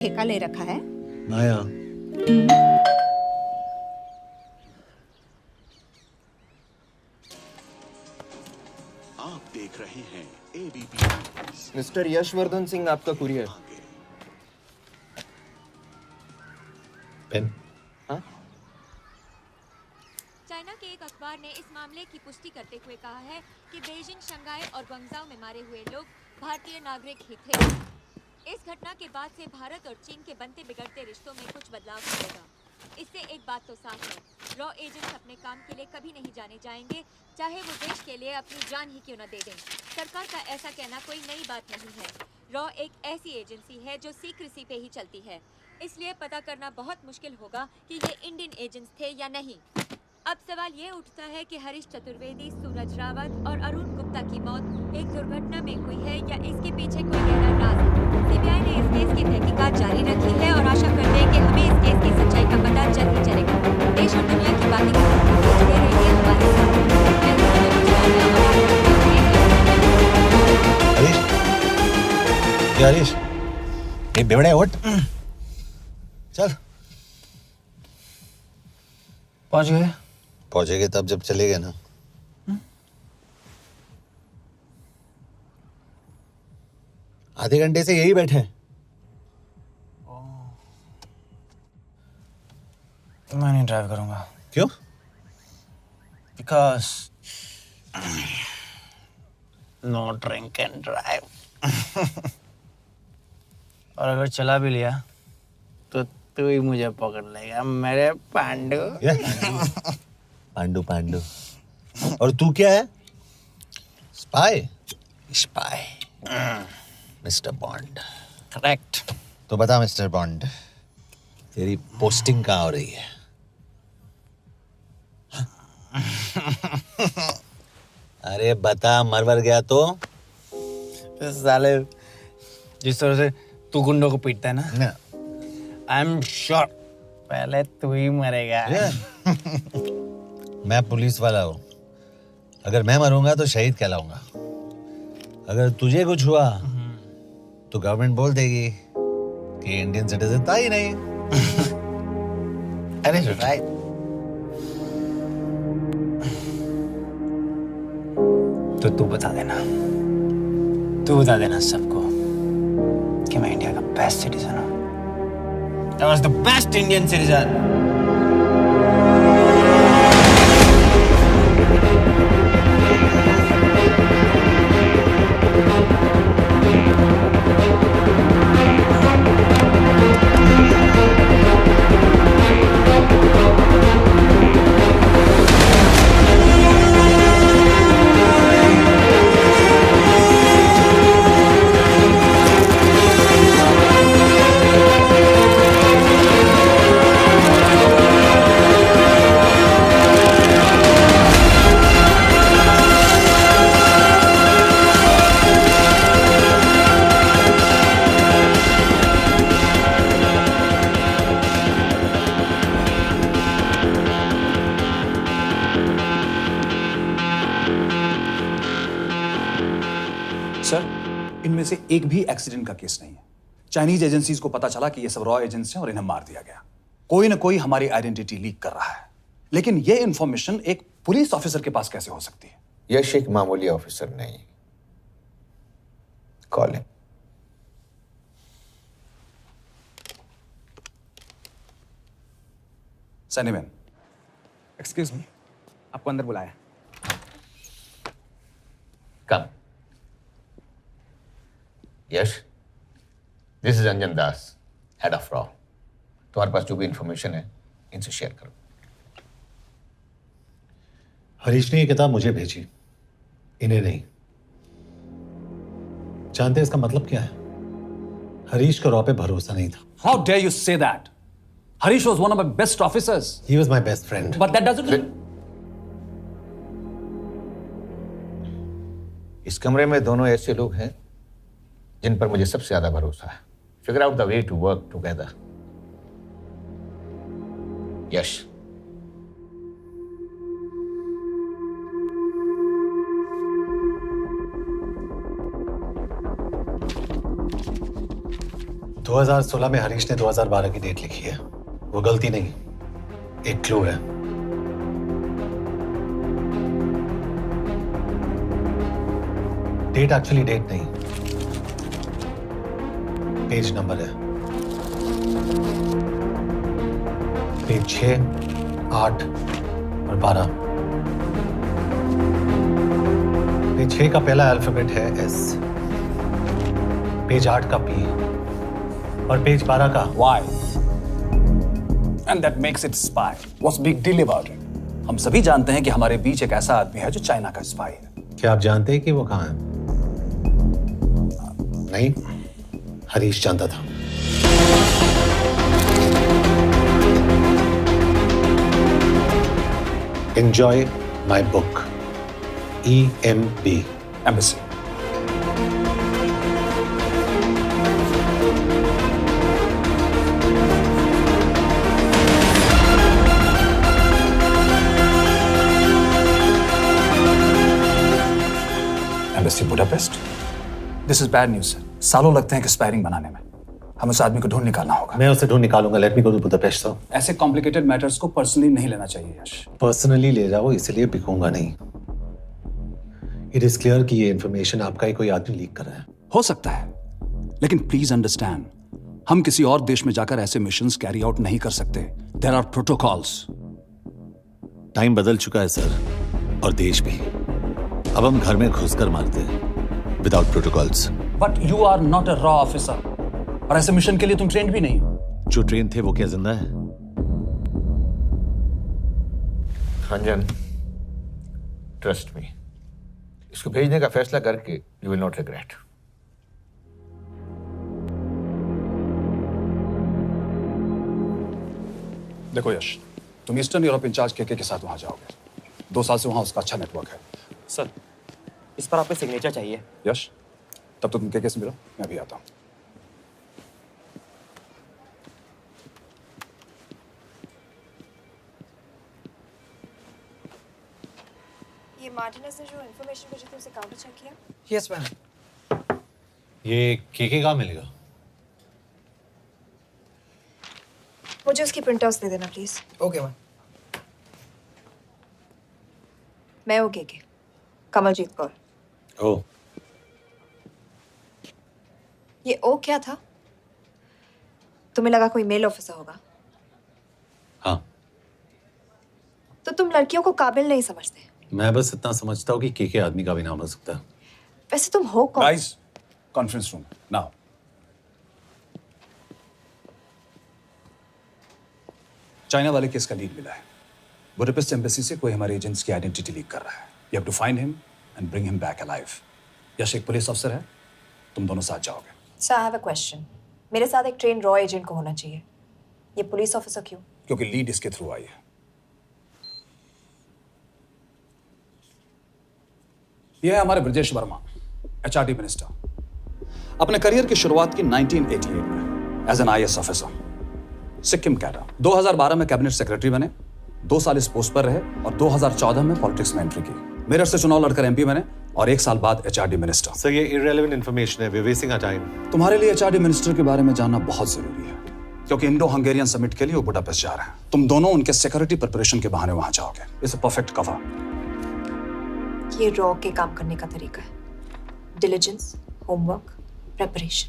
ठेका ले रखा है। माया, आप देख रहे हैं एबीपी। मिस्टर यशवर्धन सिंह, आपका कुरियर। पेन। हाँ? चाइना के एक अखबार ने इस मामले की पुष्टि करते हुए कहा है कि बीजिंग, शंघाई और ग्वांगझो में मारे हुए लोग भारतीय नागरिक ही थे। इस घटना के बाद से भारत और चीन के बनते बिगड़ते रिश्तों में कुछ बदलाव आएगा। इससे एक बात तो साफ है, रॉ एजेंट्स अपने काम के लिए कभी नहीं जाने जाएंगे, चाहे वो देश के लिए अपनी जान ही क्यों न दे दें। सरकार का ऐसा कहना कोई नई बात नहीं है। रॉ एक ऐसी एजेंसी है जो सीक्रेसी पे ही चलती है, इसलिए पता करना बहुत मुश्किल होगा कि ये इंडियन एजेंट्स थे या नहीं। अब सवाल ये उठता है कि हरीश चतुर्वेदी, सूरज रावत और अरुण गुप्ता की मौत एक दुर्घटना में हुई है या इसके पीछे कोई गहरा राज है। सीबीआई ने इस केस की तहकीकात जारी रखी है और आशा करते हैं कि हमें इस केस की सच्चाई का पता जल्द ही चलेगा। देश और दुनिया की बातें देखते रहिए हमारे साथ। हरीश, ये बेवड़े उठ, चल। पहुंचेंगे तब जब चलेंगे ना। आधे घंटे से यही बैठे हैं। मैं नहीं ड्राइव करूंगा। क्यों? Because no drink and drive. और अगर चला भी लिया तो तू ही मुझे पकड़ लेगा, मेरे पांडु। पांडु पांडु। और तू क्या है? Spy? Spy. Mister bond. Correct. तो बता मिस्टर बॉन्ड, तेरी पोस्टिंग कहाँ हो रही है? अरे बता, मरवर गया तो? साले, जिस तरह से तू गुंडों को पीटता है ना, आई एम श्योर पहले तू ही मरेगा। मैं पुलिस वाला हूँ, अगर मैं मरूंगा तो शहीद कहलाऊंगा। अगर तुझे कुछ हुआ तो गवर्नमेंट बोल देगी कि इंडियन सिटीजन था ही नहीं। अरे राइट। तो तू बता देना सबको कि मैं इंडिया का बेस्ट सिटीजन हूँ। I was the best Indian citizen. Sir, इनमें से एक भी एक्सीडेंट का केस नहीं है। चाइनीज एजेंसीज को पता चला कि ये सब रॉ एजेंट्स हैं और इन्हें मार दिया गया। कोई ना कोई हमारी आइडेंटिटी लीक कर रहा है, लेकिन ये इंफॉर्मेशन एक पुलिस ऑफिसर के पास कैसे हो सकती है? यश एक मामूली ऑफिसर नहीं। Call him. सनीमैन, एक्सक्यूज मी, आपको अंदर बुलाया। Come. Yash, this is Anjan Das, head of रॉ। तुम्हारे पास जो भी इंफॉर्मेशन है इनसे शेयर करो। हरीश ने ये किताब मुझे भेजी, इन्हें नहीं। जानते हैं इसका मतलब क्या है? हरीश का रॉ पे भरोसा नहीं था। How dare you say that? Harish was one of my best officers. He was my best friend. But that doesn't. इस कमरे में दोनों ऐसे लोग हैं जिन पर मुझे सबसे ज्यादा भरोसा है। Figure out the way to work together. Yash, 2016 में हरीश ने 2012 की डेट लिखी है। वो गलती नहीं, एक क्लू है। डेट एक्चुअली डेट नहीं, पेज नंबर है। पेज 6, 8 और 12। पेज 6 का पहला अल्फाबेट है S, पेज 8 का P और पेज 12 का Why? And that makes it spy. What's big deal about it? हम सभी जानते हैं कि हमारे बीच एक ऐसा आदमी है जो चाइना का स्पाई है। क्या आप जानते हैं कि वो कहाँ है? नहीं, हरीश जानता था। Enjoy my book. EMB. Embassy. Embassy Budapest. This is bad news, sir. सालों लगते हैं एक्सपायरिंग बनाने में। हमें उस आदमी को ढूंढ निकालना होगा। मैं उसे ढूंढ निकालूंगा। Let me go to Budapest. Sir, ऐसे कॉम्प्लिकेटेड मैटर्स को पर्सनली नहीं लेना चाहिए यश। पर्सनली ले जाओ, इसलिए बिकूंगा नहीं। इट इज क्लियर कि ये इंफॉर्मेशन आपका ही कोई आदमी लीक कर रहा है। हो सकता है, लेकिन प्लीज अंडरस्टैंड, हम किसी और देश में जाकर ऐसे मिशंस कैरी आउट नहीं कर सकते। There are protocols. टाइम बदल चुका है सर, और देश भी। अब हम घर में घुसकर मारते हैं without protocols. But you are not a रॉ ऑफिसर, और ऐसे मिशन के लिए तुम ट्रेंड भी नहीं हो। जो ट्रेन थे वो क्या जिंदा है? अंजन, ट्रस्ट मी, इसको भेजने का फैसला करके यू विल नॉट रिग्रेट। देखो यश, तुम ईस्टर्न यूरोप इंचार्ज के साथ वहां जाओगे। 2 साल से वहां उसका अच्छा नेटवर्क है। सर, इस पर आपके सिग्नेचर चाहिए। यश, तब तो तुम के से मिलो, मैं भी आता हूं। ये मार्टिनेज ने जो इन्फॉर्मेशन भेजी थी उसे काउंटर चेक किया? Yes ma'am. ये केके कहाँ मिलेगा? मुझे उसकी प्रिंटआउट्स दे देना प्लीज। Okay ma'am. मैं हूँ केके, कमलजीत कौर। ओ, ये ओ क्या था? तुम्हें लगा कोई मेल ऑफिसर होगा? हाँ। तो तुम लड़कियों को काबिल नहीं समझते? मैं बस इतना समझता हूँ कि केके आदमी का भी नाम हो सकता है। वैसे तुम हो कौन? Guys, conference room now. China वाले केस का लीड मिला है। बुडापेस्ट एम्बेसी से कोई हमारे एजेंट्स की आइडेंटिटी लीक कर रहा है। You have to find him and bring him back alive. Yash एक पुलिस अफसर है, तुम दोनों साथ जाओगे। Sir, I have a question. मेरे साथ एक ट्रेन रॉ एजेंट को होना चाहिए। ये पुलिस ऑफिसर क्यों? क्योंकि लीड इसके थ्रू आई है। यह है हमारे ब्रजेश वर्मा, एचआरडी मिनिस्टर। अपने करियर की शुरुआत की 1988 में as an IAS officer, Sikkim cadre. 2012 में कैबिनेट सेक्रेटरी बने, 2 साल इस पोस्ट पर रहे और 2014 में पॉलिटिक्स में एंट्री की। मेरठ से चुनाव लड़कर एमपी बने और 1 साल बाद एचआरडी मिनिस्टर। सर, ये इररिलेवेंट इंफॉर्मेशन है। We are wasting our time. तुम्हारे लिए एचआरडी मिनिस्टर के बारे में जानना बहुत जरूरी है, क्योंकि इंडो हंगेरियन समिट के लिए वो बुडापेस्ट जा रहे हैं। तुम दोनों उनके सिक्योरिटी प्रिपरेशन के बहाने वहां जाओगे। It's a perfect cover. ये रॉ के काम करने का तरीका है। Diligence, homework, preparation.